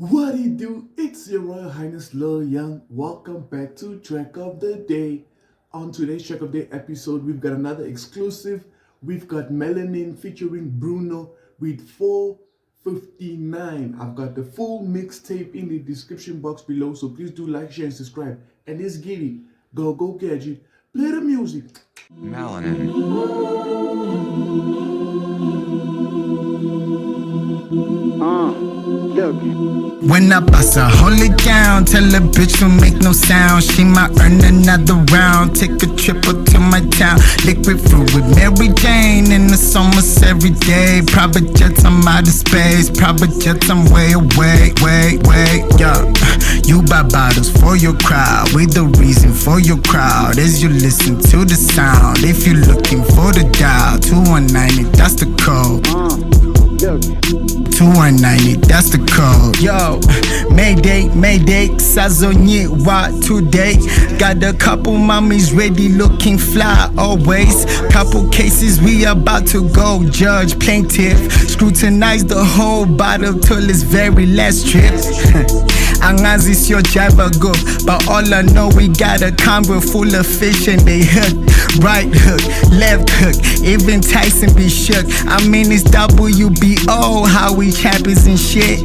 What do you do? It's your Royal Highness Lil Young. Welcome back to Track of the Day. On today's Track of the Day episode, we've got another exclusive. We've got Melanin featuring Bruno with 459. I've got the full mixtape in the description box below, so please do like, share, and subscribe. And it's giddy. Go gadget. Play the music. When I bust her, hold it down. Tell a bitch to make no sound. She might earn another round. Take a trip up to my town. Liquid fruit with Mary Jane. In the summers every day. Private jets, I'm out of space. Private jets, I'm way away. Yeah. You buy bottles for your crowd. We the reason for your crowd. As you listen to the sound. If you're looking for the dial, 2190, that's the code. 2190, that's the code. Yo, Mayday, sazonyewa today. Got a couple mommies ready, looking fly always. Couple cases we about to go. Judge, plaintiff, scrutinize the whole bottle till its very last trip. Angazis your driver go, but all I know we got a convo full of fish and they hook. Right hook, left hook, even Tyson be shook. I mean it's WBO, how we champions and shit.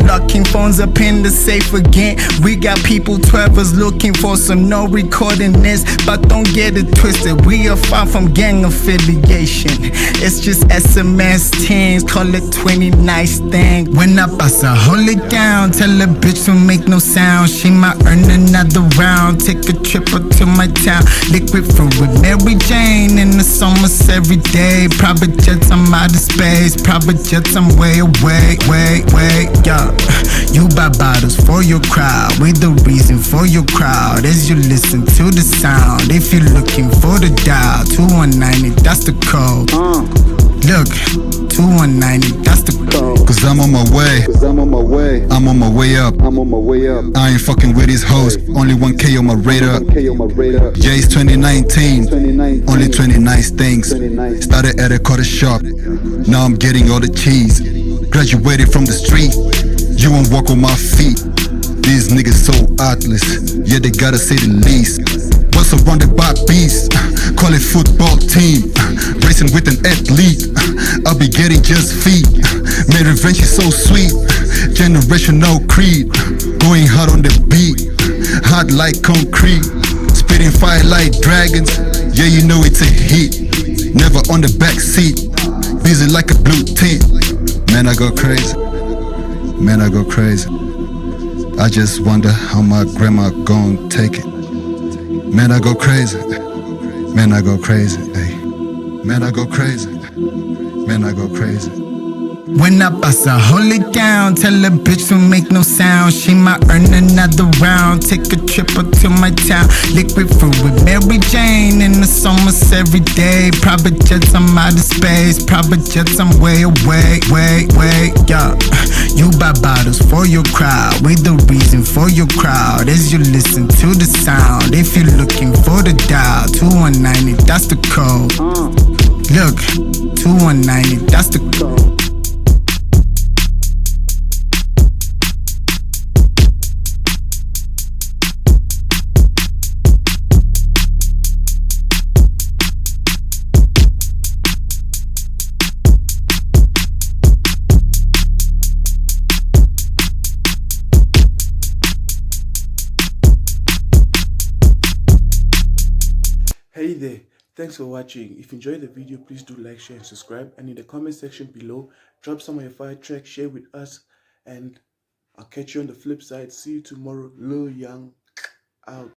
Locking phones up in the safe again. We got people 12ers looking for some no recording this, but don't get it twisted. We are far from gang affiliation. It's just SMS 10s, call it 20 nice thing. When I bust her, hold it down. Tell a bitch to make no sound. She might earn another round. Take a trip up to my town. Liquid fruit with Mary Jane. In the summers every day. Private jets, I'm out of space. Private jets, I'm way away. Yeah. You buy bottles for your crowd. We the reason for your crowd. As you listen to the sound. If you're looking for the dial, 2190, that's the code. Look, 2190, that's the code. Cause I'm on my way. I'm on my way up. I ain't fucking with these hoes. Only 1K on my radar. J's 2019. Only 20 nice things. Started at a quarter shop. Now I'm getting all the cheese. Graduated from the street. You won't walk on my feet. These niggas so artless. Yeah, they gotta say the least. Was surrounded by beasts. Call it football team. Racing with an athlete. I'll be getting just feet. Made revenge is so sweet. Generational creed. Going hard on the beat. Hot like concrete. Spitting fire like dragons. Yeah, you know it's a hit. Never on the back seat. Busy like a blue tint. Man, I go crazy. I just wonder how my grandma gon' take it. Man, I go crazy. Ay. Man, I go crazy. When I bust her, hold it down. Tell a bitch to make no sound. She might earn another round. Take a trip up to my town. Liquid fruit with Mary Jane. In the summers every day. Private jets, I'm out of space. Private jets, I'm way away. Yeah. You buy bottles for your crowd. We the reason for your crowd. As you listen to the sound. If you're looking for the dial, 2190, that's the code. Look, 2190, that's the code. Hey there, thanks for watching. If you enjoyed the video, please do like, share, and subscribe. And in the comment section below, drop some of your fire tracks, share with us, and I'll catch you on the flip side. See you tomorrow. Lil Young out.